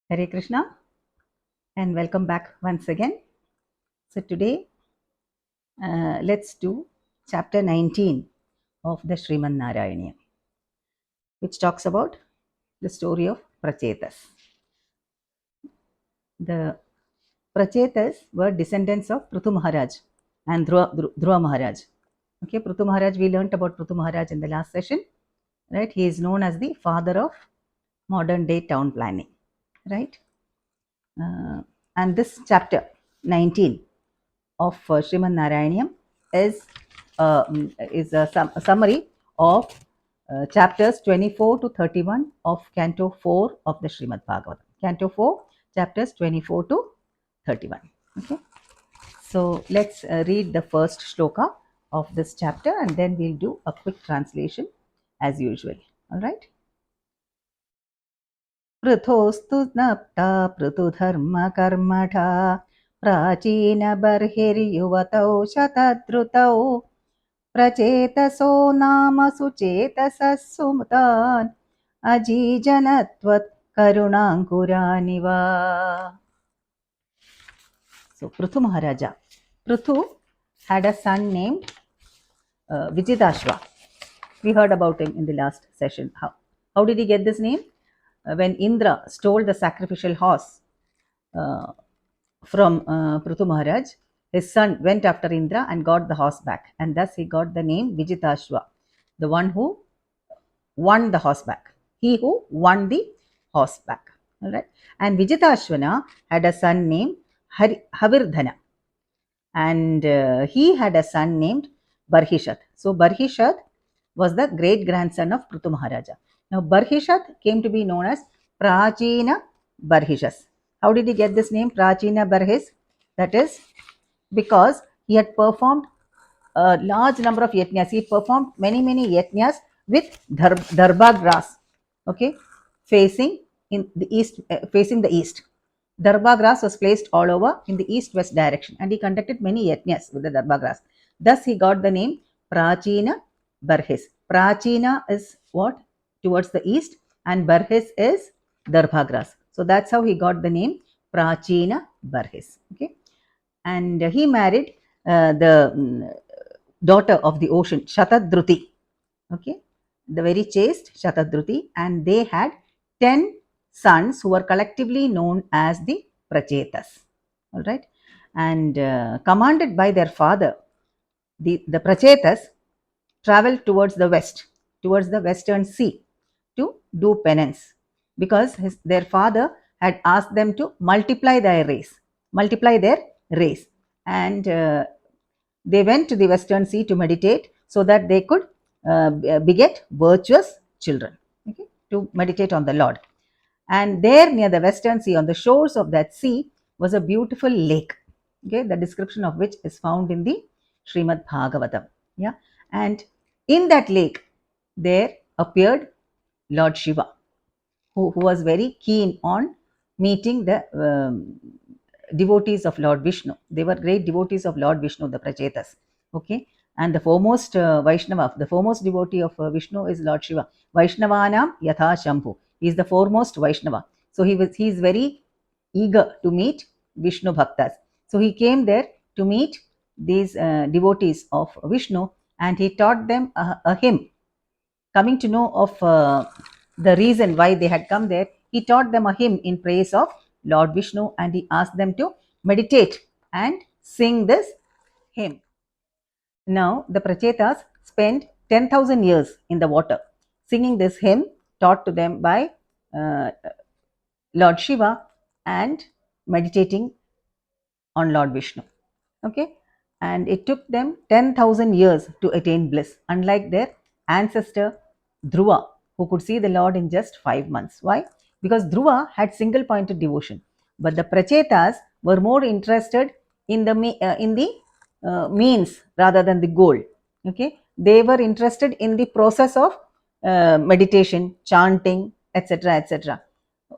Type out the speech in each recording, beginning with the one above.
Hare Krishna and welcome back once again. So today let's do chapter 19 of the Sriman Narayaneeyam, which talks about the story of Prachetas. The Prachetas were descendants of Prithu Maharaj and Dhruva Maharaj. Okay, Prithu Maharaj, we learnt about Prithu Maharaj in the last session, right? He is known as the father of modern day town planning, right? And this chapter 19 of Sriman Narayaneeyam is a summary of chapters 24 to 31 of Canto 4 of the Srimad Bhagavatam. Canto 4, chapters 24 to 31. Okay, so let's read the first shloka of this chapter and then we'll do a quick translation as usual. All right. पृथोस्तु नप्ता पृथुधर्मकर्मठा प्राचीनबर्हिर्युवतौ शतद्रुतौ प्रचेतसो नाम सुचेतसः सुमतान् अजीजनत्वत् करुणाङ्कुरानिव. So Prithu Maharaja. Prithu had a son named Vijitashva. We heard about him in the last session. How did he get this name? When Indra stole the sacrificial horse from Prithu Maharaj, his son went after Indra and got the horse back, and thus he got the name Vijitashva, the one who won the horse back. He who won the horse back. All right. And Vijitashvana had a son named Havirdhana, and he had a son named Barhishat. So Barhishat was the great grandson of Prithu Maharaja. Now Barhishat came to be known as Prachina Barhishas. How did he get this name, Prachina Barhis? That is because he had performed a large number of yajnas. He performed many yajnas with darba grass, okay, facing the east. Darba grass was placed all over in the east-west direction, and he conducted many yajnas with the darba grass. Thus, he got the name Prachina Barhis. Prachina is what? Towards the east, and Barhis is darba grass. So that's how he got the name Prachina Barhis. Okay, and he married the daughter of the ocean, Shatadruti. Okay, the very chaste Shatadruti, and they had 10 sons who were collectively known as the Prachetas. All right, and commanded by their father, the Prachetas traveled towards the west, towards the western sea, to do penance, because their father had asked them to multiply their race, and they went to the western sea to meditate so that they could beget virtuous children, okay, to meditate on the Lord. And there near the western sea, on the shores of that sea, was a beautiful lake, okay, the description of which is found in the Srimad Bhagavatam. Yeah, and in that lake there appeared Lord Shiva, who was very keen on meeting the devotees of Lord Vishnu. They were great devotees of Lord Vishnu, the Prachetas. Okay, and the foremost Vaishnava, the foremost devotee of Vishnu is Lord Shiva. Vaishnavanam Yatha Shambhu. He is the foremost Vaishnava. So he is very eager to meet Vishnu Bhaktas. So he came there to meet these devotees of Vishnu, and he taught them a hymn. Coming to know of the reason why they had come there, he taught them a hymn in praise of Lord Vishnu, and he asked them to meditate and sing this hymn. Now, the Prachetas spent 10,000 years in the water singing this hymn taught to them by Lord Shiva and meditating on Lord Vishnu. Okay, and it took them 10,000 years to attain bliss, unlike their ancestor Dhruva, who could see the Lord in just 5 months. Why? Because Dhruva had single pointed devotion, but the Prachetas were more interested in the means rather than the goal. Okay, they were interested in the process of meditation, chanting, etc., etc.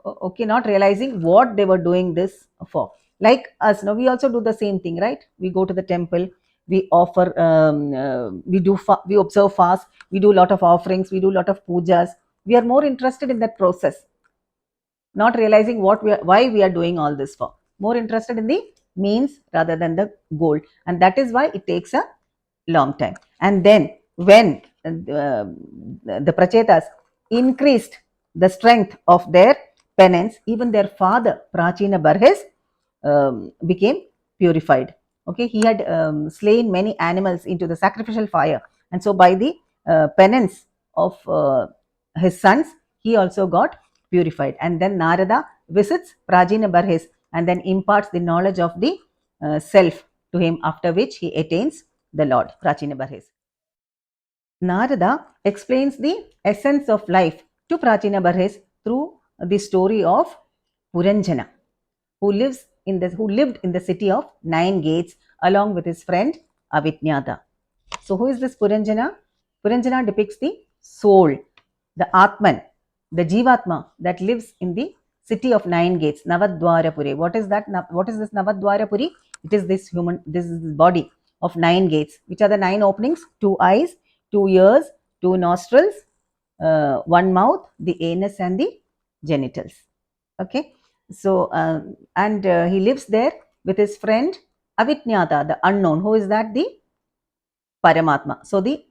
Okay, not realizing what they were doing this for. Like us, now we also do the same thing, right? We go to the temple, we offer, we observe fast, we do a lot of offerings, we do a lot of pujas. We are more interested in that process. not realizing why we are doing all this for, more interested in the means rather than the goal, and that is why it takes a long time. And then when the prachetas increased the strength of their penance, even their father Prachina Barhis became purified. Okay, he had slain many animals into the sacrificial fire, and so by the penance of his sons, he also got purified. And then Narada visits Prajina Barhis and then imparts the knowledge of the self to him, after which he attains the Lord, Prachina Barhis. Narada explains the essence of life to Prachina Barhis through the story of Puranjana, who lived in the city of 9 gates along with his friend Avijnata. So, who is this Puranjana? Puranjana depicts the soul, the Atman, the Jivatma that lives in the city of 9 gates, Navadwarapuri. What is that? What is this Navadwarapuri? It is this this is this body of 9 gates. Which are the 9 openings? 2 eyes, 2 ears, 2 nostrils, one mouth, the anus, and the genitals. Okay, so and he lives there with his friend Avijnata, the unknown. Who is that? The Paramatma. So the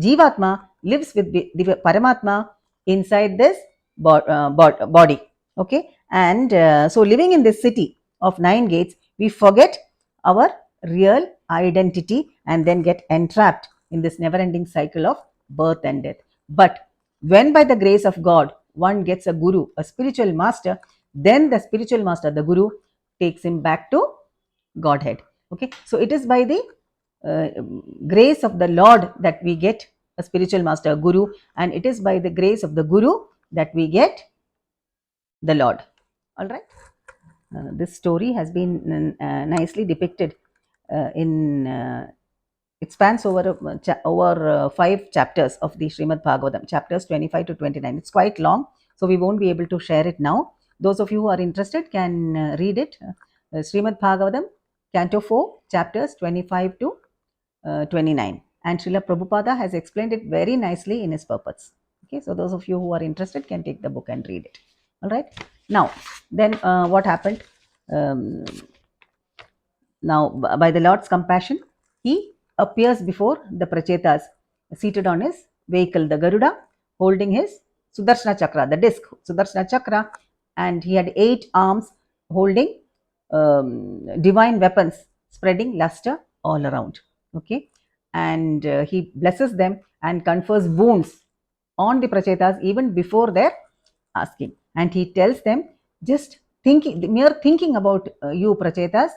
Jivatma lives with the Paramatma inside this body. Okay, and so living in this city of 9 gates, we forget our real identity and then get entrapped in this never ending cycle of birth and death. But when by the grace of God one gets a guru, a spiritual master, then the spiritual master, the guru, takes him back to Godhead. Okay, so it is by the uh, grace of the Lord that we get a spiritual master, a guru, and it is by the grace of the guru that we get the Lord. All right. This story has been nicely depicted in it spans over over 5 chapters of the Srimad Bhagavatam, chapters 25 to 29. It's quite long, so we won't be able to share it now. Those of you who are interested can read it. Srimad Bhagavatam, Canto 4, chapters 25 to 29. And Srila Prabhupada has explained it very nicely in his purports. Okay, so those of you who are interested can take the book and read it. All right. Now, then what happened? Now, by the Lord's compassion, he appears before the Prachetas seated on his vehicle, the Garuda, holding his Sudarshana Chakra, the disc, Sudarshana Chakra, and he had 8 arms holding divine weapons, spreading luster all around. Okay, and he blesses them and confers boons on the Prachetas even before their asking. And he tells them, just thinking, mere thinking about you, Prachetas,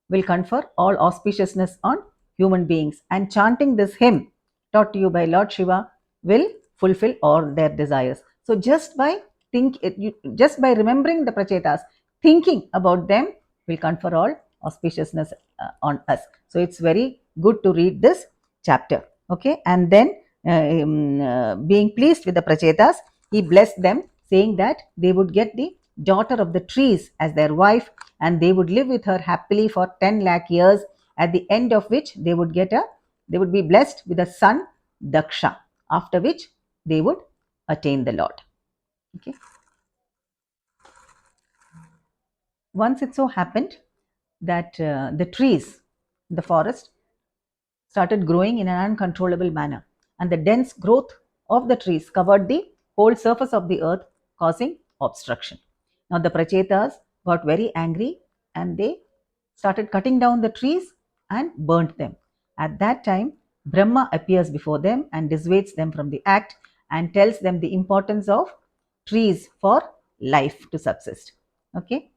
will confer all auspiciousness on human beings, and chanting this hymn taught to you by Lord Shiva will fulfill all their desires. So just by just by remembering the Prachetas, thinking about them will confer all auspiciousness on us. So it's very good to read this chapter. Okay, and then being pleased with the Prachetas, he blessed them, saying that they would get the daughter of the trees as their wife, and they would live with her happily for 10 lakh years, at the end of which they would be blessed with a son, Daksha, after which they would attain the Lord. Okay. Once it so happened that the trees, the forest, started growing in an uncontrollable manner, and the dense growth of the trees covered the whole surface of the earth, causing obstruction. Now the Prachetas got very angry and they started cutting down the trees and burnt them. At that time, Brahma appears before them and dissuades them from the act and tells them the importance of trees for life to subsist. Okay,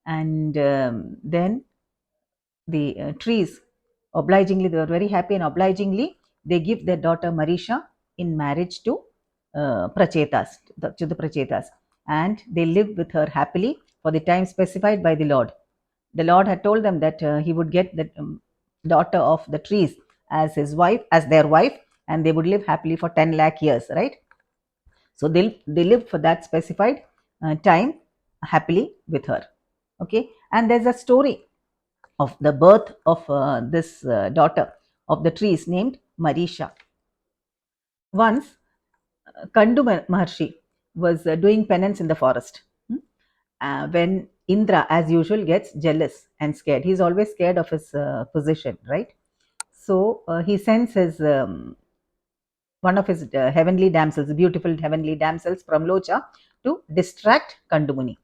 and then the trees obligingly, they were very happy, and obligingly they give their daughter Marisha in marriage to Prachetas, to the Prachetas, and they live with her happily for the time specified by the Lord. The Lord had told them that he would get the daughter of the trees as his wife, as their wife, and they would live happily for 10 lakh years, right? So they lived for that specified time happily with her. Okay, and there's a story of the birth of this daughter of the trees named Marisha. Once, Kandu Maharshi was doing penance in the forest. when Indra, as usual, gets jealous and scared. He's always scared of his position, right? So he sends his one of his heavenly damsels, beautiful heavenly damsels from Locha, to distract Kandumuni.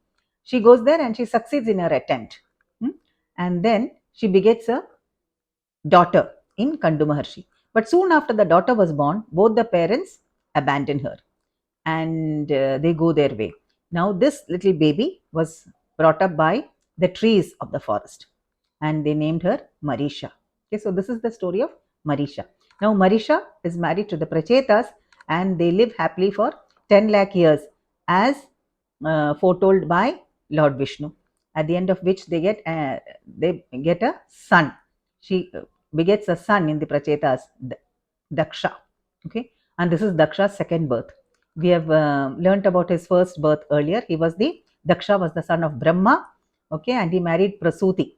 She goes there and she succeeds in her attempt. And then she begets a daughter in Kandu Maharshi. But soon after the daughter was born, both the parents abandon her and they go their way. Now, this little baby was brought up by the trees of the forest and they named her Marisha. Okay, so this is the story of Marisha. Now, Marisha is married to the Prachetas and they live happily for 10 lakh years as foretold by Lord Vishnu, at the end of which they get a son. She begets a son in the Prachetas, Daksha. Okay, and this is Daksha's second birth. We have learnt about his first birth earlier. Daksha was the son of Brahma, okay, and he married Prasuti,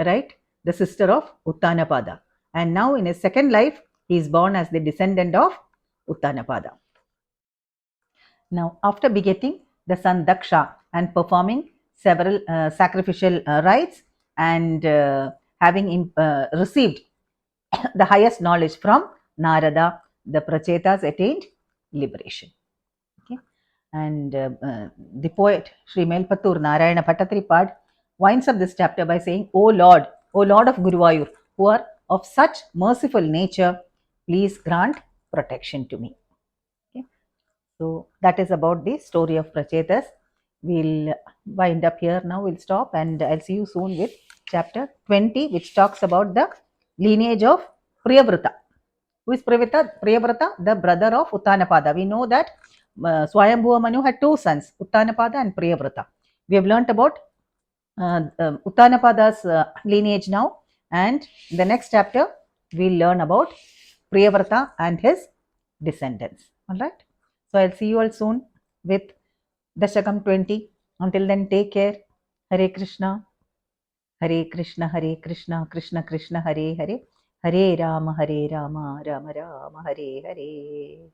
right, the sister of Uttanapada. And now in his second life, he is born as the descendant of Uttanapada. Now, after begetting the son Daksha and performing several sacrificial rites and having received the highest knowledge from Narada, the Prachetas attained liberation. Okay? And the poet Sri Melpattur Narayana Bhattatripad winds up this chapter by saying, O Lord of Guruvayur, who are of such merciful nature, please grant protection to me. Okay? So that is about the story of Prachetas. We'll wind up here now. We'll stop and I'll see you soon with chapter 20, which talks about the lineage of Priyavrata. Who is Priyavrata? The brother of Uttanapada. We know that Swayambhuva Manu had two sons, Uttanapada and Priyavrata. We have learnt about Uttanapada's lineage now, and in the next chapter we'll learn about Priyavrata and his descendants. Alright. So I'll see you all soon with Dashakam 20. Until then, take care. Hare Krishna. Hare Krishna, Hare Krishna, Krishna Krishna, Hare Hare, Hare Rama, Rama Rama, Hare Hare.